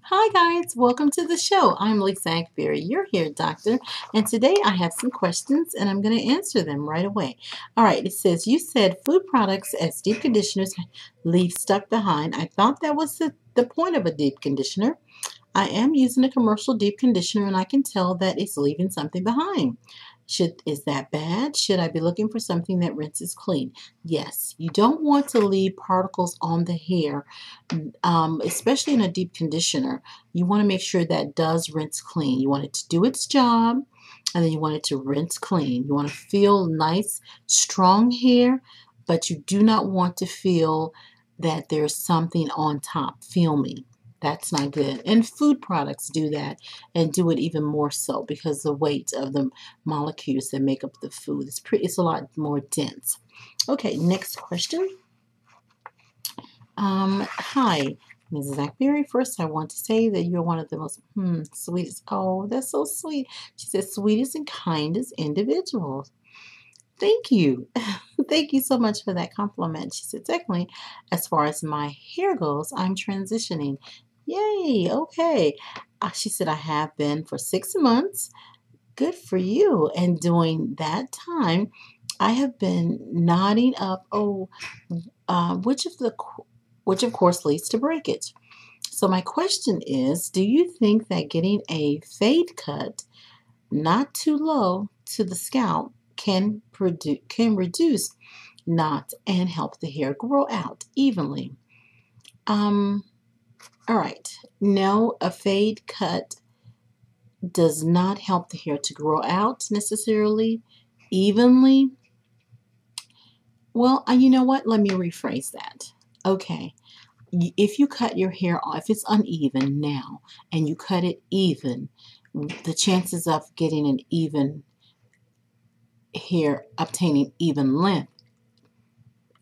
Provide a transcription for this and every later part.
Hi guys, welcome to the show. I'm Lisa Akbari, your hair doctor, and today I have some questions and I'm going to answer them right away. All right, it says, you said food products as deep conditioners leave stuff behind. I thought that was the point of a deep conditioner. I am using a commercial deep conditioner and I can tell that it's leaving something behind. Is that bad? Should I be looking for something that rinses clean? Yes, you don't want to leave particles on the hair, especially in a deep conditioner. You want to make sure that does rinse clean. You want it to do its job and then you want it to rinse clean. You want to feel nice, strong hair, but you do not want to feel that there's something on top. Feel me. That's not good. And food products do that and do it even more so because the weight of the molecules that make up the food it's a lot more dense. Okay, next question. Hi, Mrs. Akbari. First, I want to say that you're one of the most sweetest. Oh, that's so sweet. She said, sweetest and kindest individuals. Thank you. Thank you so much for that compliment. She said, secondly, as far as my hair goes, I'm transitioning. Yay, okay. She said, I have been for 6 months. Good for you. And during that time, I have been knotting up, which of course leads to breakage. So my question is, do you think that getting a fade cut, not too low to the scalp, can reduce knots and help the hair grow out evenly? All right. No, a fade cut does not help the hair to grow out necessarily evenly. Well, you know what? Let me rephrase that. Okay. If you cut your hair off, if it's uneven now and you cut it even, the chances of getting an even hair, obtaining even length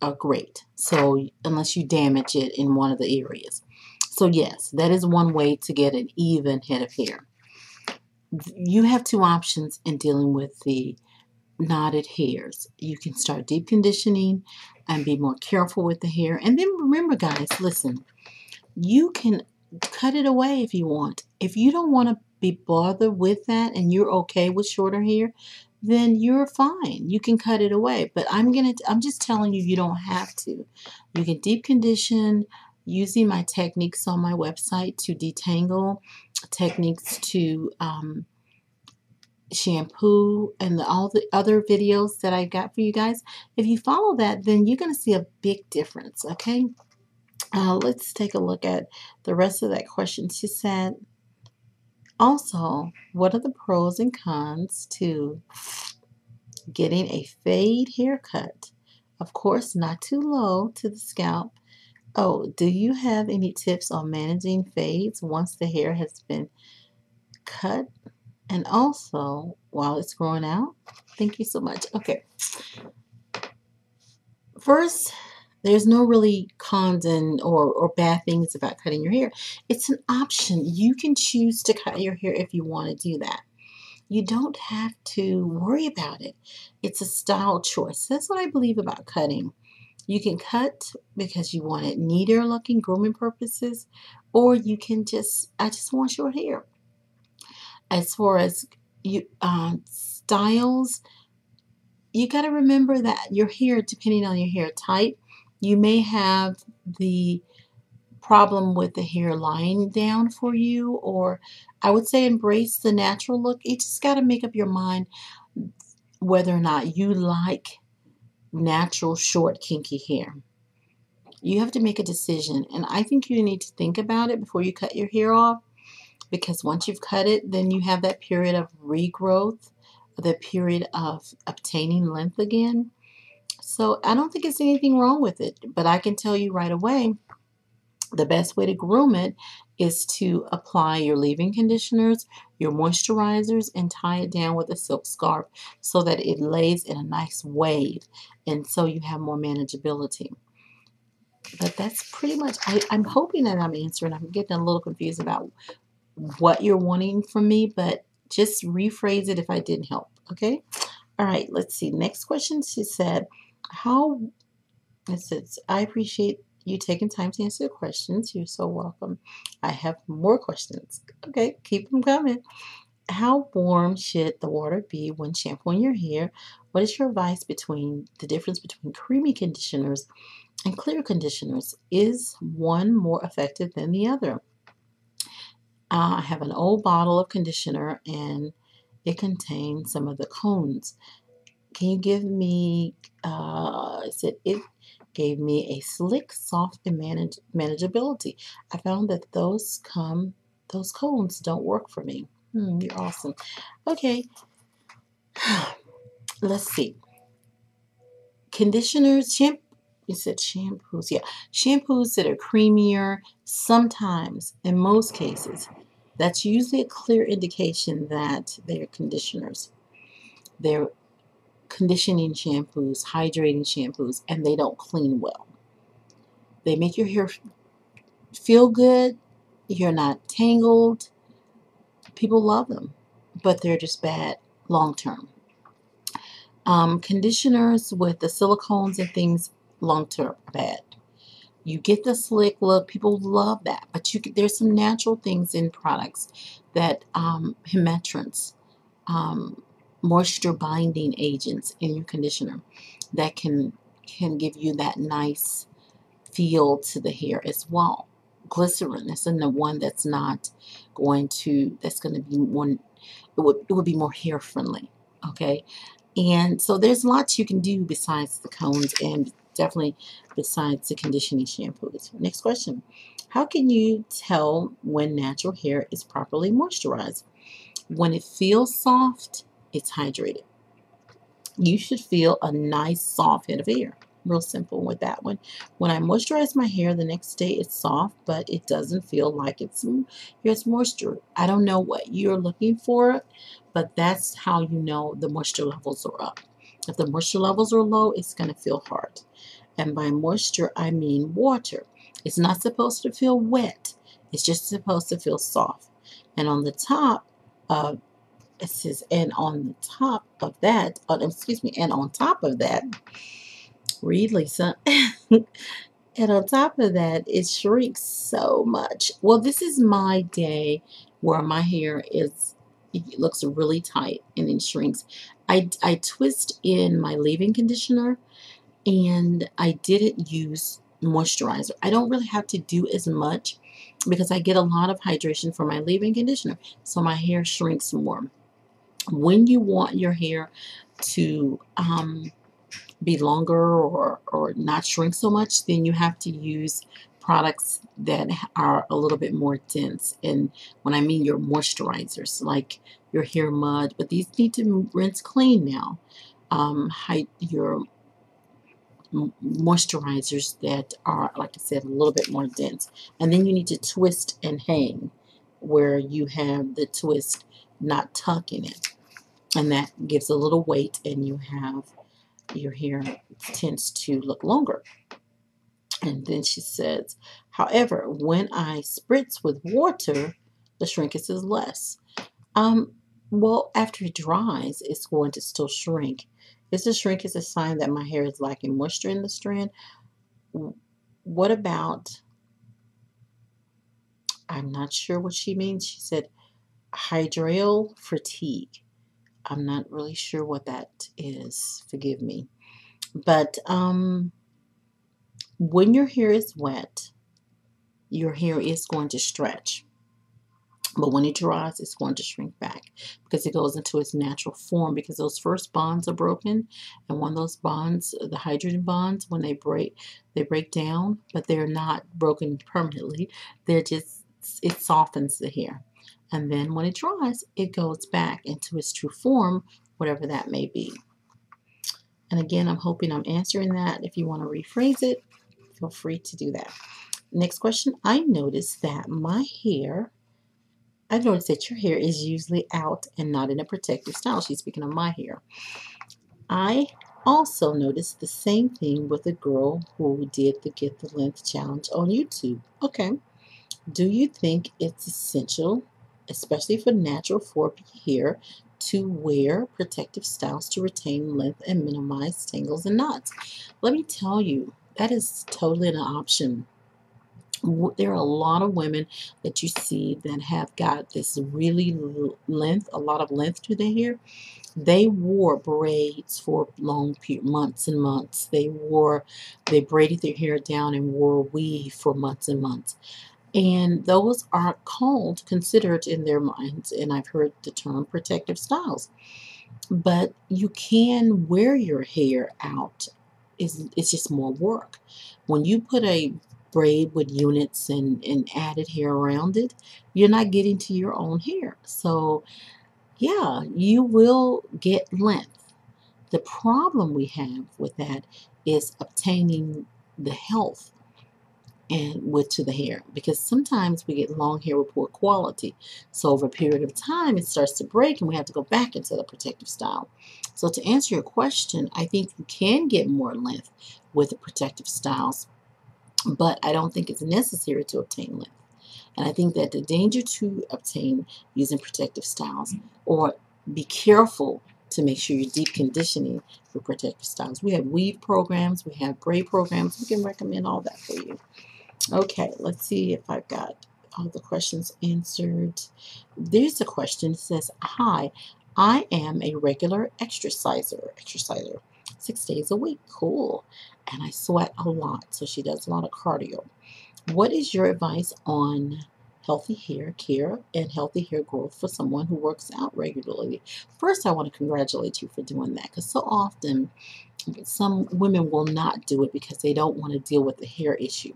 are great. So unless you damage it in one of the areas. So yes, that is one way to get an even head of hair. You have two options in dealing with the knotted hairs. You can start deep conditioning and be more careful with the hair. And then remember, guys, listen, you can cut it away if you want. If you don't want to be bothered with that and you're okay with shorter hair, then you're fine. You can cut it away. But I'm just telling you, you don't have to. You can deep condition using my techniques on my website to detangle, techniques to shampoo, and all the other videos that I got for you guys. If you follow that, then you're going to see a big difference, okay? Let's take a look at the rest of that question. She said, also, what are the pros and cons to getting a fade haircut? Of course, not too low to the scalp. Oh, do you have any tips on managing fades once the hair has been cut? And also, while it's growing out? Thank you so much. Okay. First, there's no really cons or bad things about cutting your hair. It's an option. You can choose to cut your hair if you want to do that. You don't have to worry about it. It's a style choice. That's what I believe about cutting. You can cut because you want it neater looking, grooming purposes, or you can I just want short hair. As far as styles, you got to remember that your hair, depending on your hair type, you may have the problem with the hair lying down for you, or I would say embrace the natural look. You just got to make up your mind whether or not you like natural, short, kinky hair. You have to make a decision, and I think you need to think about it before you cut your hair off, because once you've cut it, then you have that period of regrowth, the period of obtaining length again. So I don't think it's anything wrong with it, but I can tell you right away, the best way to groom it is to apply your leave-in conditioners, your moisturizers, and tie it down with a silk scarf so that it lays in a nice wave, and so you have more manageability. But that's pretty much, I'm hoping that I'm answering. I'm getting a little confused about what you're wanting from me, but just rephrase it if I didn't help, okay? All right, let's see. Next question, she said, it says, I appreciate you taking time to answer the questions. You're so welcome. I have more questions. Okay, keep them coming. How warm should the water be when shampooing your hair? What is your advice between the difference between creamy conditioners and clear conditioners? Is one more effective than the other? I have an old bottle of conditioner and it contains some of the cones. Can you give me, it gave me a slick, soft, and manageability. I found that those cones don't work for me. You're awesome. Okay, let's see. Conditioners, you said shampoos. Yeah, shampoos that are creamier, sometimes, in most cases, that's usually a clear indication that they're conditioners. They're conditioning shampoos, hydrating shampoos, and they don't clean well. They make your hair feel good. You're not tangled. People love them, but they're just bad long term. Conditioners with the silicones and things long term are bad. You get the slick look. People love that, but there's some natural things in products that humectants, moisture binding agents in your conditioner that can give you that nice feel to the hair as well. Glycerin is in the one that's not going to, that's going to be one, it would be more hair friendly. Okay, and so there's lots you can do besides the cones and definitely besides the conditioning shampoos. Next question. How can you tell when natural hair is properly moisturized? When it feels soft, it's hydrated. You should feel a nice soft head of hair. Real simple with that one. When I moisturize my hair the next day, it's soft, but it doesn't feel like it's moisture. I don't know what you're looking for, but that's how you know the moisture levels are up. If the moisture levels are low, it's going to feel hard. And by moisture, I mean water. It's not supposed to feel wet. It's just supposed to feel soft. And on the top of it says, and on the top of that, and on top of that, read, Lisa. And on top of that, it shrinks so much. Well, this is my day where my hair it looks really tight and it shrinks. I twist in my leave-in conditioner and I didn't use moisturizer. I don't really have to do as much because I get a lot of hydration from my leave-in conditioner, so my hair shrinks more. When you want your hair to be longer or not shrink so much, then you have to use products that are a little bit more dense. And when I mean your moisturizers, like your hair mud, but these need to rinse clean now. Your moisturizers that are, like I said, a little bit more dense. And then you need to twist and hang where you have the twist not tucking it. And that gives a little weight and you have your hair tends to look longer. And then she says, however, when I spritz with water, the shrinkage is less. Well, after it dries, it's going to still shrink. Is the shrinkage a sign that my hair is lacking moisture in the strand? What about, I'm not sure what she means. She said hydral fatigue. I'm not really sure what that is. Forgive me. But when your hair is wet, your hair is going to stretch. But when it dries, it's going to shrink back because it goes into its natural form because those first bonds are broken. And when those bonds, the hydrogen bonds, when they break down, but they're not broken permanently. They're just, it softens the hair. And then when it dries, it goes back into its true form, whatever that may be. And again, I'm hoping I'm answering that. If you want to rephrase it, feel free to do that. Next question. I noticed that your hair is usually out and not in a protective style. She's speaking of my hair. I also noticed the same thing with a girl who did the Get the Length challenge on YouTube. Okay. Do you think it's essential, especially for natural 4P hair, to wear protective styles to retain length and minimize tangles and knots? Let me tell you, that is totally an option. There are a lot of women that you see that have got this really length, a lot of length to their hair. They wore braids for long months and months. They braided their hair down and wore weave for months and months. And those are considered in their minds, and I've heard the term protective styles. But you can wear your hair out. It's just more work. When you put a braid with units and added hair around it, you're not getting to your own hair. So yeah, you will get length. The problem we have with that is obtaining the health and width to the hair, because sometimes we get long hair with poor quality. So over a period of time, it starts to break and we have to go back into the protective style. So to answer your question, I think you can get more length with the protective styles, but I don't think it's necessary to obtain length. And I think that the danger to obtain using protective styles, or be careful to make sure you're deep conditioning with protective styles. We have weave programs, we have braid programs. We can recommend all that for you. Okay, let's see if I've got all the questions answered. There's a question that says, hi, I am a regular exerciser 6 days a week. Cool. And I sweat a lot, so she does a lot of cardio. What is your advice on healthy hair care and healthy hair growth for someone who works out regularly? First, I want to congratulate you for doing that, because so often some women will not do it because they don't want to deal with the hair issue.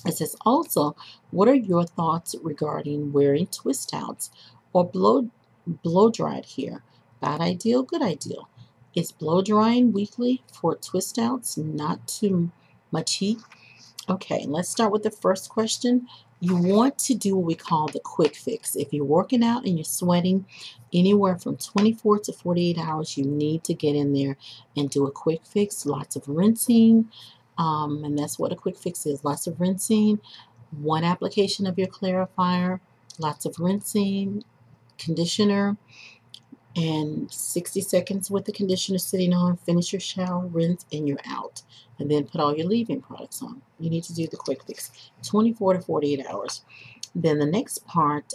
It says also, what are your thoughts regarding wearing twist outs or blow dried hair? Bad ideal, good ideal. Is blow drying weekly for twist outs not too much heat? Okay, let's start with the first question. You want to do what we call the quick fix. If you're working out and you're sweating anywhere from 24 to 48 hours, you need to get in there and do a quick fix. Lots of rinsing, and that's what a quick fix is. Lots of rinsing, one application of your clarifier, lots of rinsing, conditioner, and 60 seconds with the conditioner sitting on. Finish your shower, rinse, and you're out. And then put all your leave-in products on. You need to do the quick fix, 24 to 48 hours. Then the next part,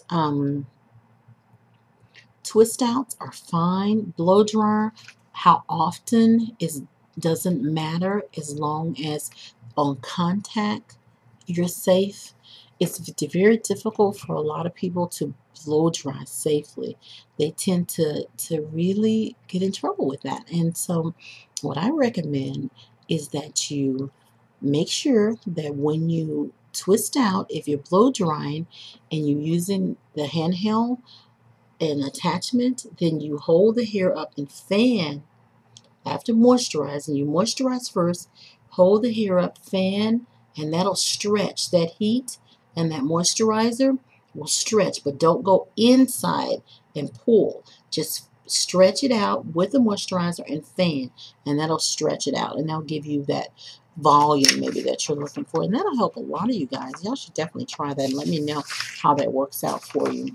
twist outs are fine. Blow dryer, how often doesn't matter, as long as on contact you're safe. It's very difficult for a lot of people to blow dry safely. They tend to really get in trouble with that. And so what I recommend is that you make sure that when you twist out, if you're blow drying and you're using the handheld and attachment, then you hold the hair up and fan after moisturizing. You moisturize first, hold the hair up, fan, and that'll stretch. That heat and that moisturizer will stretch, but don't go inside and pull. Just stretch it out with the moisturizer and fan, and that'll stretch it out, and that'll give you that volume maybe that you're looking for, and that'll help a lot of you guys. Y'all should definitely try that and let me know how that works out for you.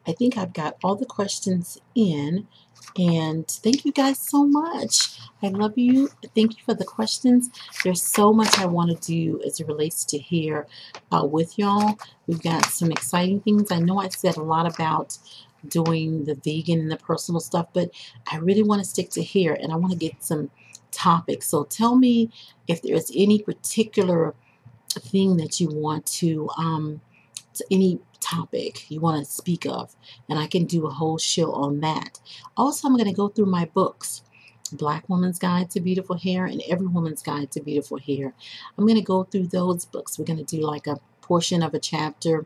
I think I've got all the questions in, and thank you guys so much. I love you. Thank you for the questions. There's so much I want to do as it relates to hair with y'all. We've got some exciting things. I know I said a lot about doing the vegan and the personal stuff, but I really want to stick to hair, and I want to get some topics. So tell me if there's any particular thing that you want to any topic you want to speak of, and I can do a whole show on that. Also, I'm going to go through my books, Black Woman's Guide to Beautiful Hair and Every Woman's Guide to Beautiful Hair. I'm going to go through those books. We're going to do like a portion of a chapter,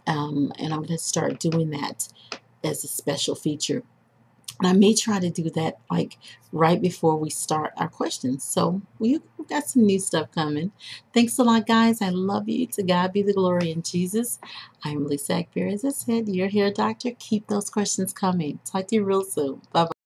and I'm going to start doing that as a special feature. And I may try to do that like right before we start our questions. So we've got some new stuff coming. Thanks a lot, guys. I love you. To God be the glory in Jesus. I'm Lisa Akbari. As I said, your hair doctor. Keep those questions coming. Talk to you real soon. Bye-bye.